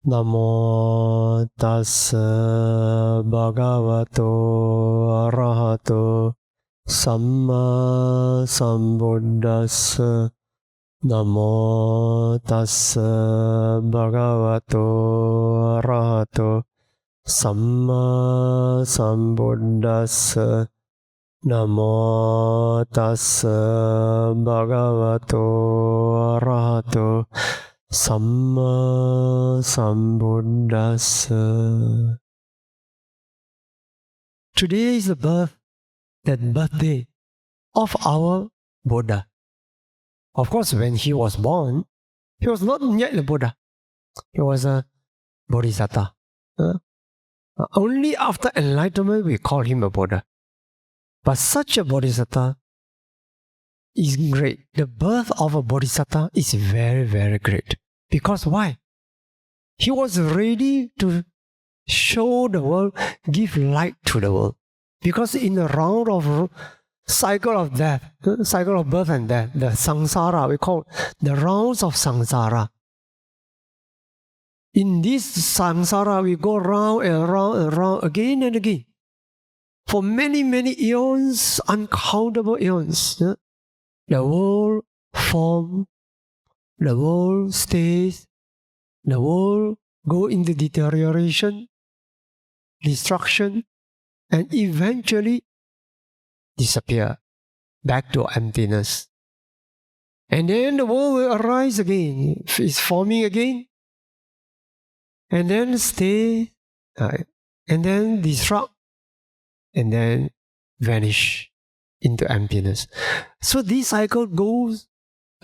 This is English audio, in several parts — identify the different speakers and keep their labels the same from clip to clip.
Speaker 1: Namo tassa bhagavato arahato samma sambuddhassa. Namo tassa bhagavato arahato samma sambuddhassa. Namo tassa bhagavato arahato Samma Sambuddhassa. Today is the birthday of our Buddha. Of course, when he was born, he was not yet a Buddha. He was a Bodhisattva. Only after enlightenment we call him a Buddha. But such a Bodhisattva is great. The birth of a Bodhisattva is very, very great. Because why? He was ready to show the world, give light to the world. Because in the round of cycle of death, cycle of birth and death, the samsara, we call it the rounds of samsara. In this samsara, we go round and round and round again and again. For many, many eons, uncountable eons. The world forms, the world stays, the world go into deterioration, destruction, and eventually disappear back to emptiness. And then the world will arise again, is forming again, and then stay, and then disrupt, and then vanish into emptiness. So this cycle goes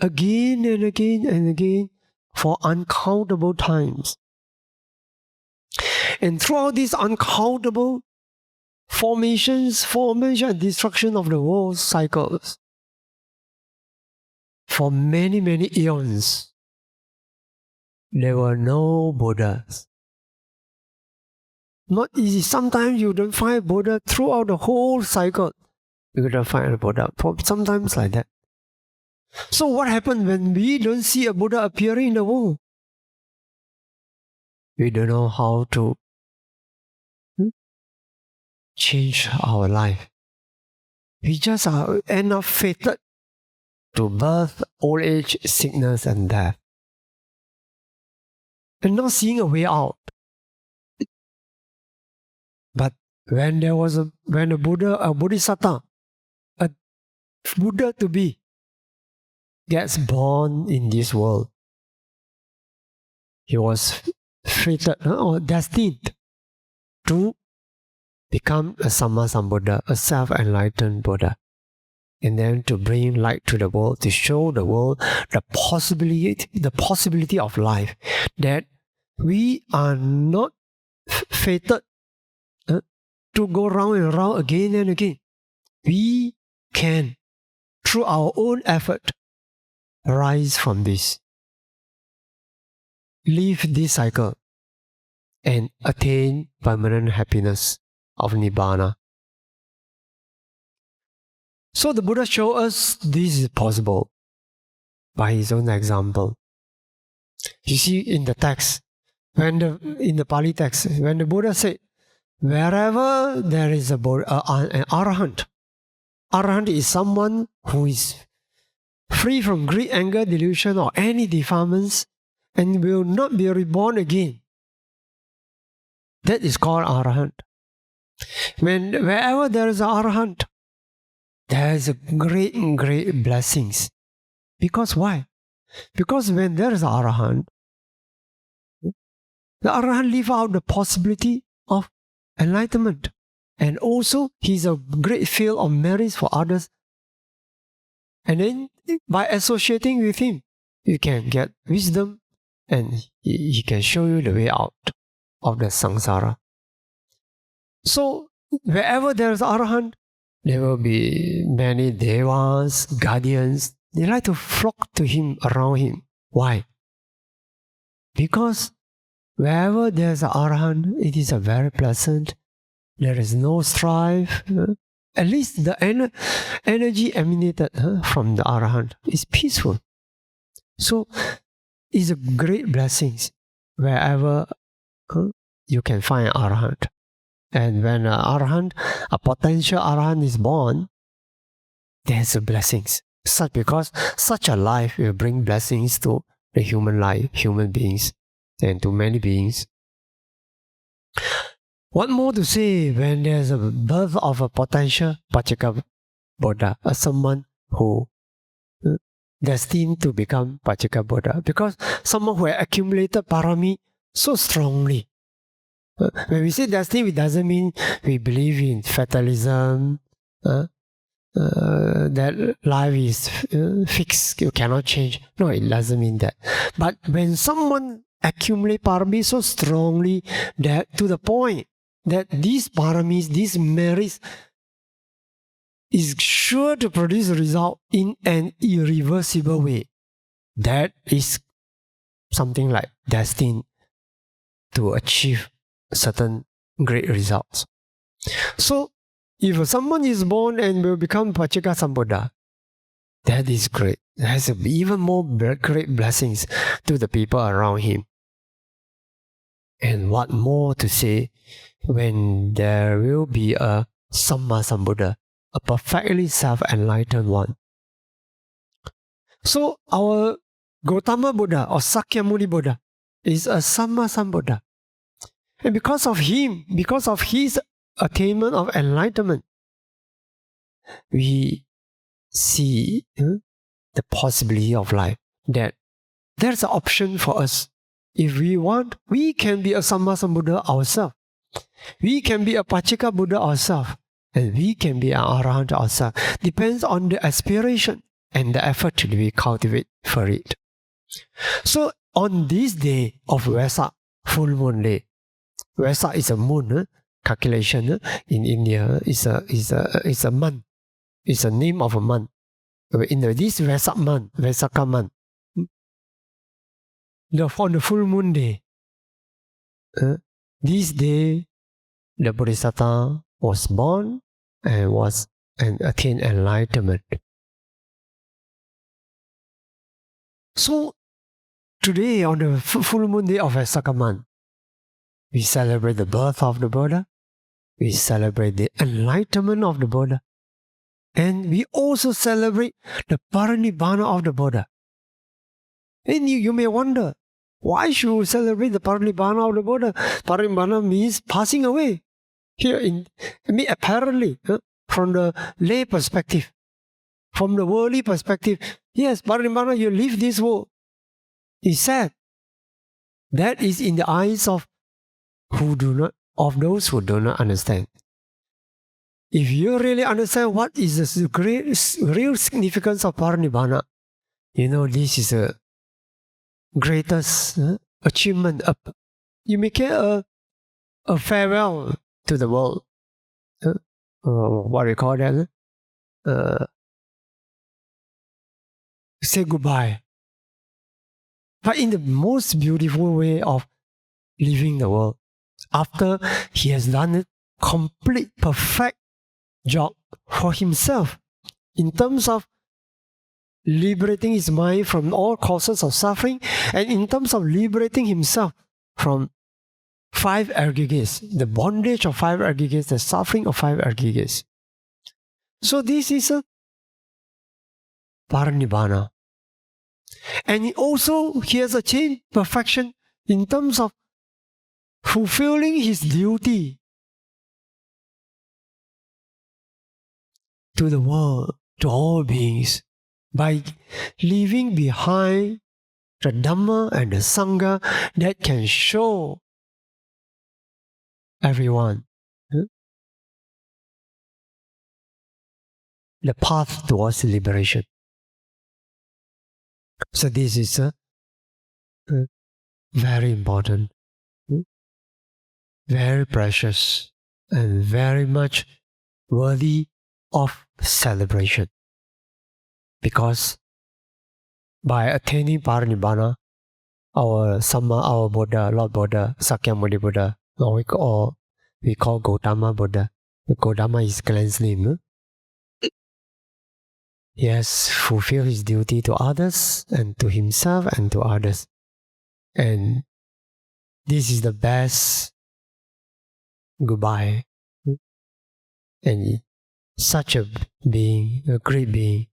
Speaker 1: again and again and again for uncountable times. And throughout these uncountable formation and destruction of the world cycles, for many, many eons, there were no Buddhas. Not easy. Sometimes you don't find Buddha throughout the whole cycle. You don't find a Buddha. Sometimes like that. So what happens when we don't see a Buddha appearing in the world? We don't know how to change our life. We just end up fated to birth, old age, sickness, and death. And not seeing a way out. But when a Buddha, a Bodhisattva, a Buddha to be, gets born in this world, he was fated or destined to become a Samma Sambuddha, a self-enlightened Buddha, and then to bring light to the world, to show the world the possibility of life, that we are not fated to go round and round again and again. We can, through our own effort, rise from this, leave this cycle, and attain permanent happiness of Nibbana. So the Buddha showed us this is possible by his own example. You see in the text, in the Pali text, when the Buddha said, wherever there is an arahant, arahant is someone who is free from greed, anger, delusion, or any defilements, and will not be reborn again. That is called arahant. Wherever there is an arahant, there is a great blessings. Because why? Because when there is an arahant, the arahant leave out the possibility of enlightenment. And also, he's a great field of merits for others. And then, by associating with him, you can get wisdom and he can show you the way out of the samsara. So, wherever there is arahant, there will be many devas, guardians. They like to flock to him, around him. Why? Because wherever there is an arahant, it is a very pleasant. There is no strife. At least the energy emanated from the arahant is peaceful. So, it's a great blessing. wherever you can find an arahant. And when an arahant, a potential arahant is born, there's blessings. Because such a life will bring blessings to the human life, human beings, and to many beings. What more to say when there's a birth of a potential Pachika Buddha, someone who destined to become Pachika Buddha? Because someone who has accumulated parami so strongly. When we say destiny, it doesn't mean we believe in fatalism, that life is fixed, you cannot change. No, it doesn't mean that. But when someone accumulates parami so strongly that to the point that these paramis, these merits, is sure to produce a result in an irreversible way, that is something like destined to achieve certain great results. So, if someone is born and will become Pachika Sambuddha, that is great. It has even more great blessings to the people around him. And what more to say when there will be a Samma Sambuddha, a perfectly self-enlightened one. So our Gautama Buddha or Sakyamuni Buddha is a Samma Sambuddha. And because of him, because of his attainment of enlightenment, we see the possibility of life, that there's an option for us. If we want, we can be a Samma Sambuddha ourselves. We can be a Pachika Buddha ourselves. And we can be an Arahant ourselves. Depends on the aspiration and the effort we cultivate for it. So on this day of Wesak, full moon day, Wesak is a moon calculation in India. Is a month. It's a name of a month. In this Wesak month, Vesaka month, on the full moon day, this day, the Bodhisattva was born and attained enlightenment. So today, on the full moon day of Vesaka month, we celebrate the birth of the Buddha. We celebrate the enlightenment of the Buddha. And we also celebrate the parinibbana of the Buddha. And you may wonder, why should we celebrate the parinibbana of the Buddha? Parinibbana means passing away. Here, apparently, from the lay perspective, from the worldly perspective, yes, parinibbana, you leave this world. It's sad. That is in the eyes of those who do not understand. If you really understand what is the real significance of parinibbana, this is a greatest achievement. You make it a farewell to the world. What do you call that? Say goodbye. But in the most beautiful way of leaving the world, after he has done a complete, perfect job for himself in terms of liberating his mind from all causes of suffering, and in terms of liberating himself from 5 aggregates, the bondage of 5 aggregates, the suffering of 5 aggregates. So this is a parinibbana. And he has achieved perfection in terms of fulfilling his duty to the world, to all beings, by leaving behind the Dhamma and the Sangha that can show everyone the path towards liberation. So this is very important, very precious, and very much worthy of celebration. Because by attaining parinibbana, our Samma, our Buddha, Lord Buddha, Sakyamuni Buddha, or we call Gautama Buddha. Gautama is Glen's name. He has fulfilled his duty to others and to himself and to others. And this is the best goodbye. And such a being, a great being,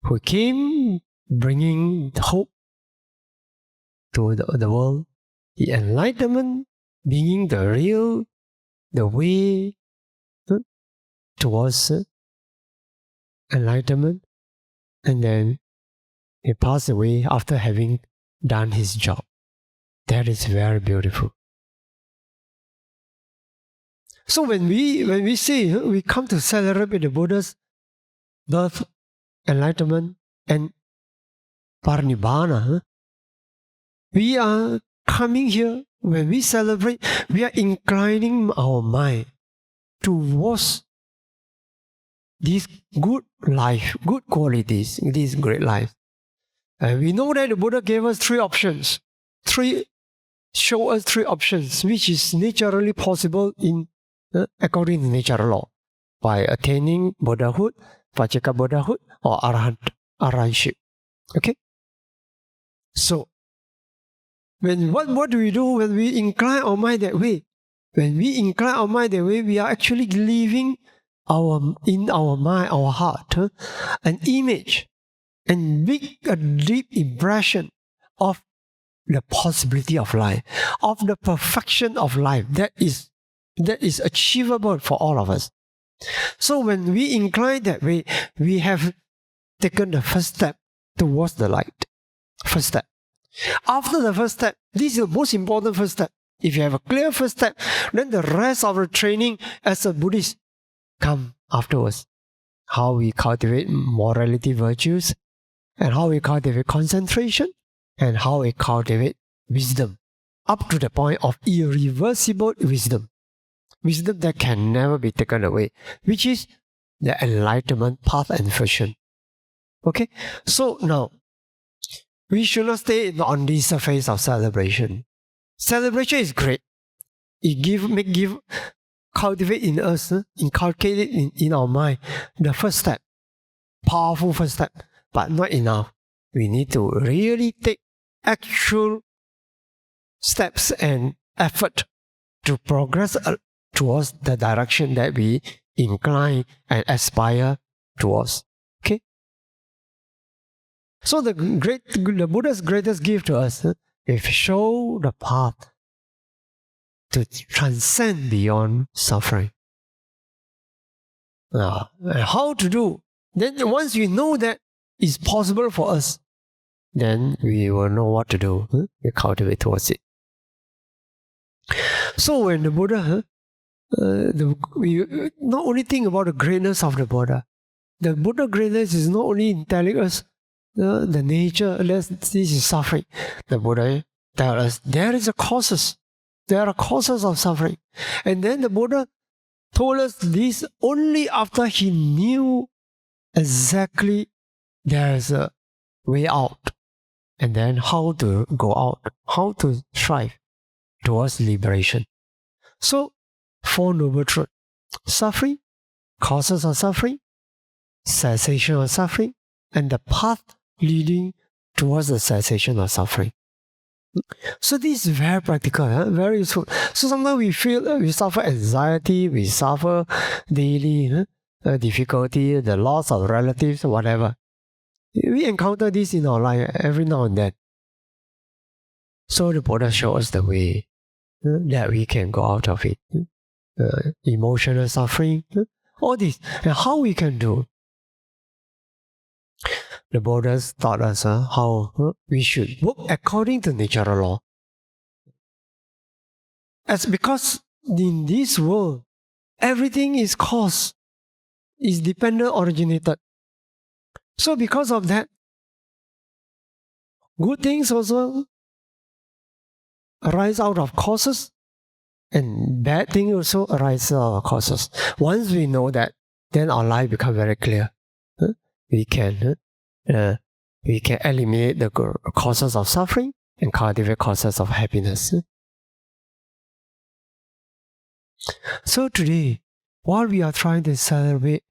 Speaker 1: who came bringing hope to the world, the enlightenment being the way towards enlightenment, and then he passed away after having done his job. That is very beautiful. So when we say we come to celebrate the Buddha's birth, enlightenment, and parinibbana, we are coming here, when we celebrate, we are inclining our mind towards this good life, good qualities, this great life. And we know that the Buddha gave us three options. Show us three options, which is naturally possible according to natural law, by attaining Buddhahood, Vajika Buddhahood, or Arahantship. Okay? So, what do we do when we incline our mind that way? When we incline our mind that way, we are actually leaving in our mind, our heart, an image and a deep impression of the possibility of life, of the perfection of life that is achievable for all of us. So when we incline that way, we have taken the first step towards the light. First step. After the first step, this is the most important first step. If you have a clear first step, then the rest of the training as a Buddhist come afterwards. How we cultivate morality virtues, and how we cultivate concentration, and how we cultivate wisdom, up to the point of irreversible wisdom. Wisdom that can never be taken away, which is the enlightenment path and vision. Okay? So now, we should not stay on this surface of celebration. Celebration is great. It cultivate in us, inculcate it in our mind, the first step, powerful first step, but not enough. We need to really take actual steps and effort to progress towards the direction that we incline and aspire towards. Okay? So the Buddha's greatest gift to us is show the path to transcend beyond suffering. How to do? Then once we know that it's possible for us, then we will know what to do. We cultivate towards it. So when the Buddha, we not only think about the greatness of the Buddha. The Buddha greatness is not only in telling us the nature, this is suffering. The Buddha tells us there is a causes. There are causes of suffering. And then the Buddha told us this only after he knew exactly there is a way out. And then how to go out, how to strive towards liberation. So, Four Noble Truths: suffering, causes of suffering, cessation of suffering, and the path leading towards the cessation of suffering. So this is very practical, very useful. So sometimes we feel we suffer anxiety, we suffer daily difficulty, the loss of relatives, whatever. We encounter this in our life every now and then. So the Buddha shows us the way that we can go out of it. Emotional suffering, all this, and how we can do. The Buddhas taught us how we should work according to natural law. As because in this world, everything is cause, is dependent originated. So because of that, good things also arise out of causes, and bad things also arise out of causes. Once we know that, then our life becomes very clear. We can eliminate the causes of suffering and cultivate causes of happiness. So today, while we are trying to celebrate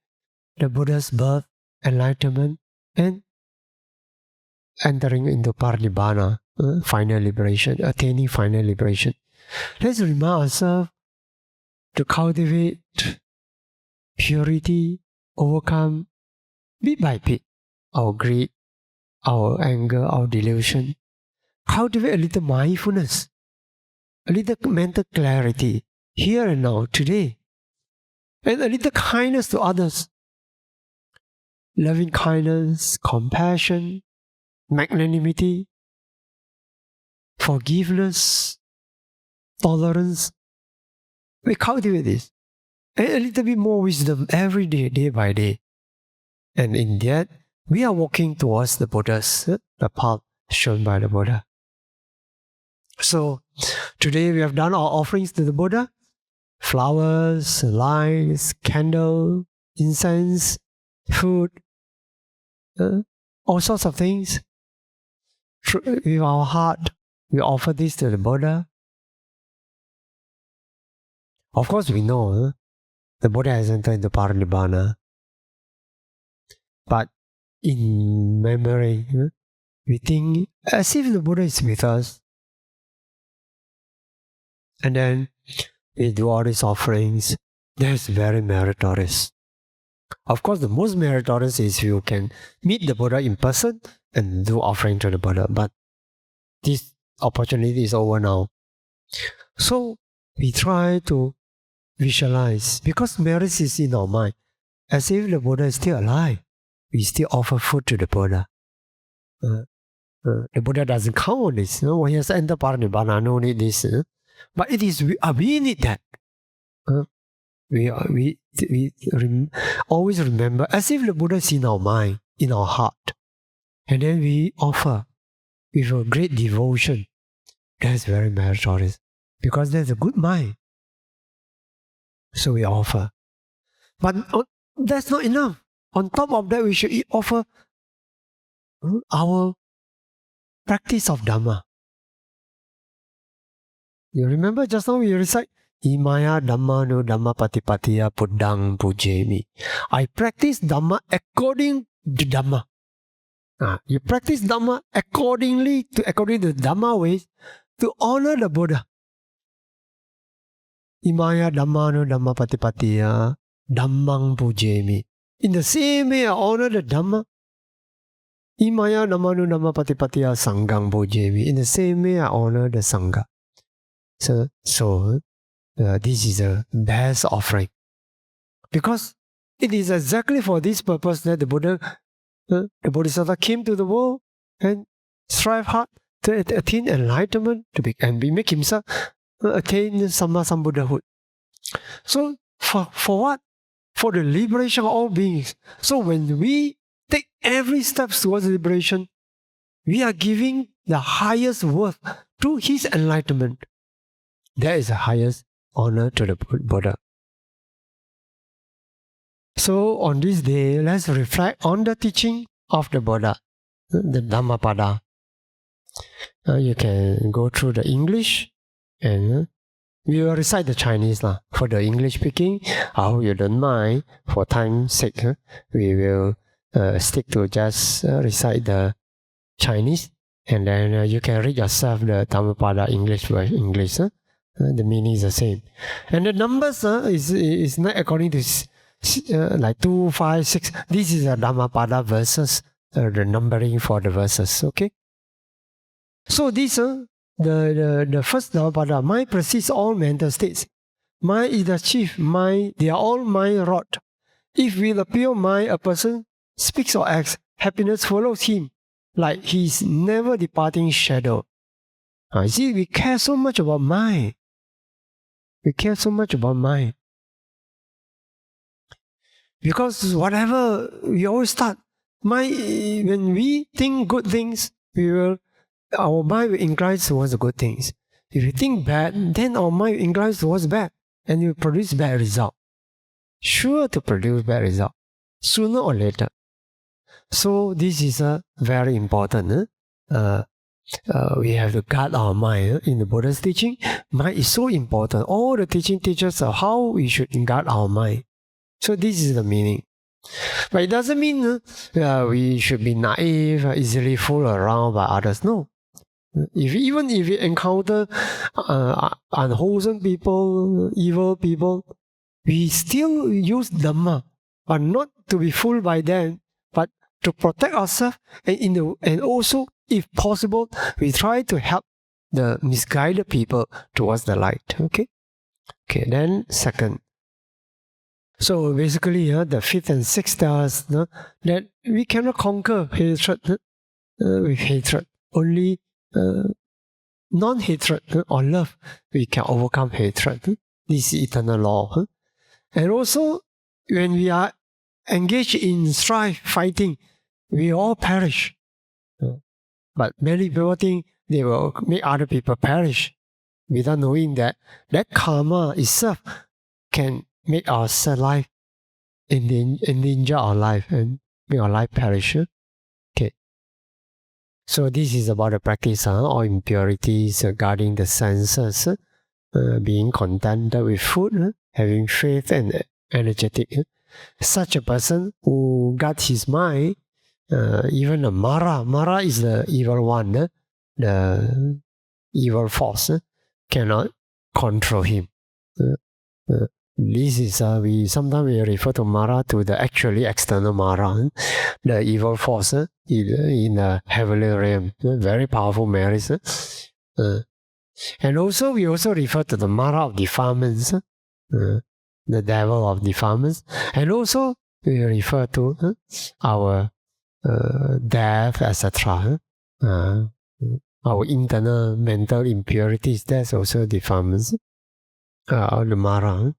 Speaker 1: the Buddha's birth, enlightenment, and entering into parinibbana, final liberation, attaining final liberation, Let's remind ourselves to cultivate purity, overcome bit by bit our greed, our anger, our delusion. Cultivate a little mindfulness, a little mental clarity here and now, today, and a little kindness to others. Loving kindness, compassion, magnanimity, forgiveness, tolerance. We cultivate this. And a little bit more wisdom every day, day by day. And in that, we are walking towards the Buddha's, the path shown by the Buddha. So, today we have done our offerings to the Buddha. Flowers, lights, candle, incense, food, all sorts of things. With our heart, we offer this to the Buddha. Of course, we know the Buddha has entered into Parinibbana. But in memory, we think as if the Buddha is with us. And then we do all these offerings. That's very meritorious. Of course, the most meritorious is you can meet the Buddha in person and do offering to the Buddha. But this opportunity is over now. So we try to visualize, because merit is in our mind, as if the Buddha is still alive. We still offer food to the Buddha. The Buddha doesn't count on this. When he has entered Parinibbana, no need this. But it is, we need that. We always remember, as if the Buddha is in our mind, in our heart. And then we offer with a great devotion. That's very meritorious. Because there's a good mind. So we offer. But that's not enough. On top of that, we should offer our practice of Dhamma. You remember just now we recite Imaya Dhamma no Dhamma Patipatiya Puddang Pujemi. I practice Dhamma according to Dhamma. You practice Dhamma according to the Dhamma ways to honor the Buddha. Imaya Dhamma no Dhamma Patipatiya Dhammang Pujemi. In the same way, I honor the Dhamma. Imaya Dhamma no Dhamma Patipatiya Sanghang Pujemi. In the same way, I honor the Sangha. So this is the best offering. Because it is exactly for this purpose that the Buddha, the Bodhisattva came to the world and strive hard to attain enlightenment, and make himself attain Samma Sambuddhahood. So for what? For the liberation of all beings. So when we take every step towards liberation, we are giving the highest worth to his enlightenment. That is the highest honor to the Buddha. So on this day, let's reflect on the teaching of the Buddha, the Dhammapala. You can go through the English, and we will recite the Chinese for the English speaking. I hope you don't mind. For time's sake, we will stick to just recite the Chinese, and then you can read yourself the Dhammapala English. The meaning is the same, and the numbers is not according to like 2, 5, 6. This is a Dhammapala verses, the numbering for the verses. Okay. So this the first Dhammapala, mind precedes all mental states. Mind is the chief. Mind, they are all mind wrought. If with a pure mind a person speaks or acts, happiness follows him, like his never departing shadow. You see, we care so much about mind. We care so much about mind. Because whatever, we always start. When we think good things, our mind will incline towards the good things. If we think bad, then our mind inclines towards bad, and it will produce bad result. Sure to produce bad result, sooner or later. So this is very important. We have to guard our mind. In the Buddha's teaching, mind is so important. All the teaching teaches us how we should guard our mind. So this is the meaning. But it doesn't mean we should be naive, easily fooled around by others. No. Even if we encounter unwholesome people, evil people, we still use Dhamma, but not to be fooled by them, but to protect ourselves, and also, if possible, we try to help the misguided people towards the light. Okay, then second. So basically, the fifth and sixth tell us that we cannot conquer hatred with hatred. Only non-hatred or love, we can overcome hatred. This is eternal law. And also, when we are engaged in strife, fighting, we all perish. But many people think they will make other people perish without knowing that karma itself can make our life endanger our life and make our life perish. Okay. So this is about the practice or impurities guarding the senses, being contented with food, having faith and energetic. Such a person who got his mind, even a Mara is the evil one, the evil force, cannot control him. This is sometimes we refer to Mara to the actually external Mara, the evil force in the heavenly realm, very powerful merits. And also we also refer to the Mara of defilements, the devil of defilements, and also we refer to our death, etc. Our internal mental impurities, that's also defilements, the Mara.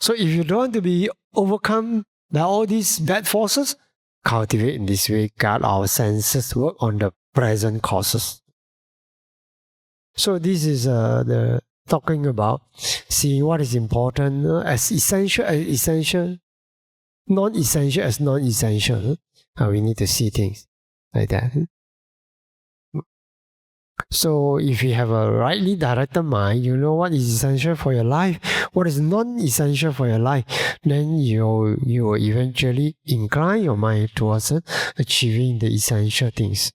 Speaker 1: So if you don't want to be overcome by all these bad forces, cultivate in this way, guard our senses, work on the present causes. So this is the talking about seeing what is important as essential, non-essential as non-essential. We need to see things like that. So if you have a rightly directed mind, you know what is essential for your life, what is non-essential for your life, then you will eventually incline your mind towards achieving the essential things.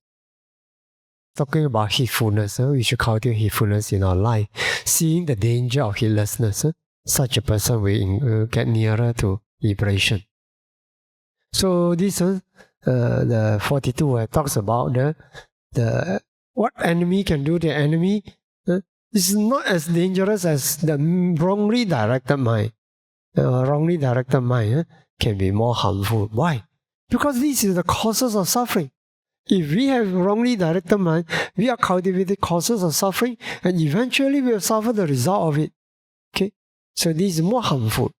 Speaker 1: Talking about heedfulness, we should cultivate heedfulness in our life, seeing the danger of heedlessness. Such a person will get nearer to liberation. So this the 42 talks about the what enemy can do to enemy. This is not as dangerous as the wrongly directed mind. Wrongly directed mind can be more harmful. Why? Because this is the causes of suffering. If we have wrongly directed mind, we are cultivating causes of suffering, and eventually we will suffer the result of it. Okay, so this is more harmful.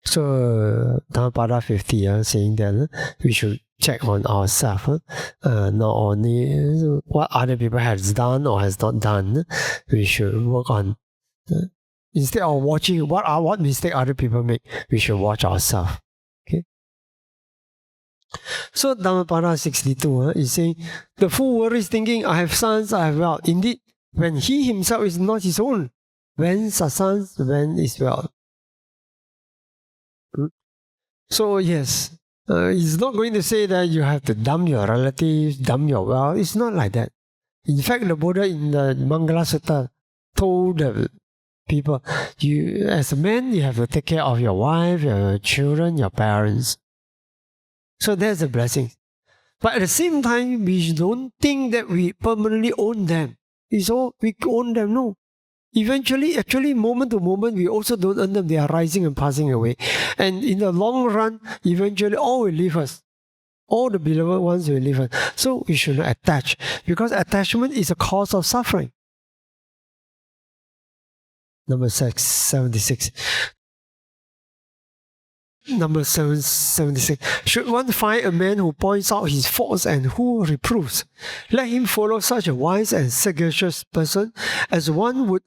Speaker 1: So Dhammapala 50 saying that we should check on ourselves, not only what other people has done or has not done. We should work on instead of watching what mistake other people make, we should watch ourselves. Okay. So Dhammapala 62 is saying, the fool worries thinking, I have sons, I have wealth. Indeed, when he himself is not his own, whence are sons, when is wealth? So yes, it's not going to say that you have to dump your relatives, dump your wealth. It's not like that. In fact, the Buddha in the Maṅgala Sutta told the people, you as a man, you have to take care of your wife, your children, your parents. So that's a blessing. But at the same time, we don't think that we permanently own them. It's all we own them, no. Eventually, actually, moment to moment, we also don't earn them. They are rising and passing away. And in the long run, eventually, all will leave us. All the beloved ones will leave us. So we should not attach, because attachment is a cause of suffering. Number 76. Number 76. Should one find a man who points out his faults and who reproves, let him follow such a wise and sagacious person as one would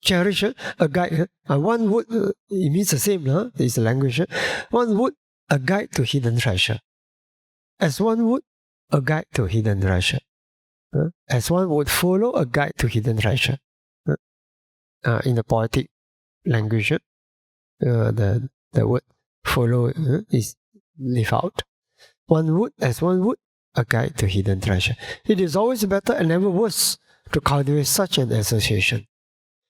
Speaker 1: cherish a guide. One would, it means the same, it's the language. One would a guide to hidden treasure. As one would a guide to hidden treasure. As one would follow a guide to hidden treasure. In the poetic language, the word follow is leave out. One would, as one would a guide to hidden treasure. It is always better and never worse to cultivate such an association.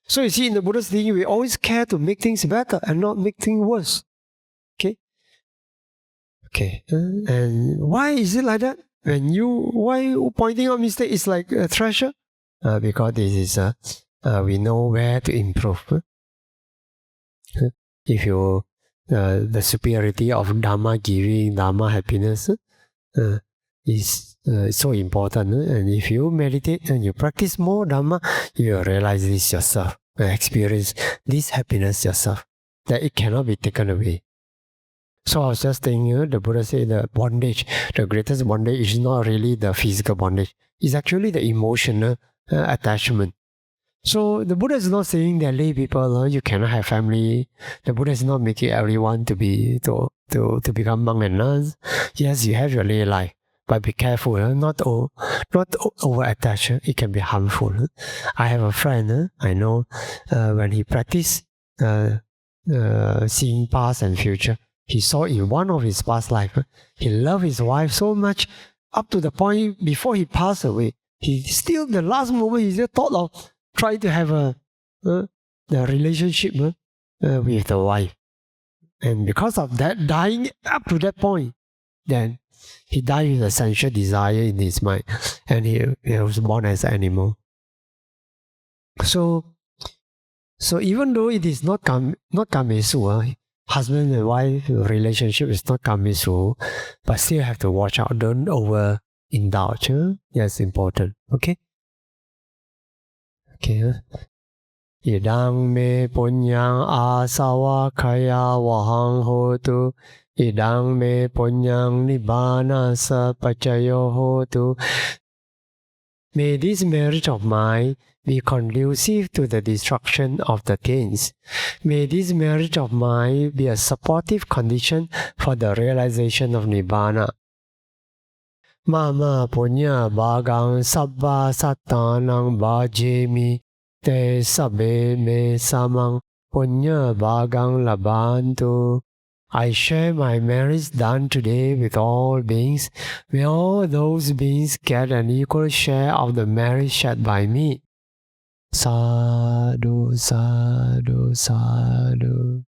Speaker 1: So you see, in the Buddha's thinking, we always care to make things better and not make things worse. Okay. And why is it like that? Why pointing out mistake is like a treasure? Because this is we know where to improve. If you the superiority of Dhamma giving, Dhamma happiness is so important. And if you meditate and you practice more Dhamma, you will realize this yourself, experience this happiness yourself, that it cannot be taken away. So I was just thinking, the Buddha said the bondage, the greatest bondage is not really the physical bondage. It's actually the emotional attachment. So the Buddha is not saying that lay people, you cannot have family. The Buddha is not making everyone to become monk and nuns. Yes, you have your lay life, but be careful, not over attached. It can be harmful. I have a friend, I know, when he practiced seeing past and future, he saw in one of his past life, he loved his wife so much, up to the point before he passed away. He still, the last moment, he just thought of trying to have the relationship with the wife. And because of that, dying up to that point, then he died with a sensual desire in his mind, and he was born as an animal. So even though it is not kamesu, husband and wife relationship is not kamesu, but still have to watch out. Don't overindulge. That's important. Okay. Idang me punyang asawa kaya wahang hotu. Idang me punyang nibbana sa pacayo hotu. May this marriage of mine be conducive to the destruction of the things. May this marriage of mine be a supportive condition for the realization of Nibbana. Mama punya bagang sabba sattanang bhajemi te sabbe me samang punya bagang labantu. I share my merits done today with all beings. May all those beings get an equal share of the merit shared by me. Sadhu, sadhu, sadhu.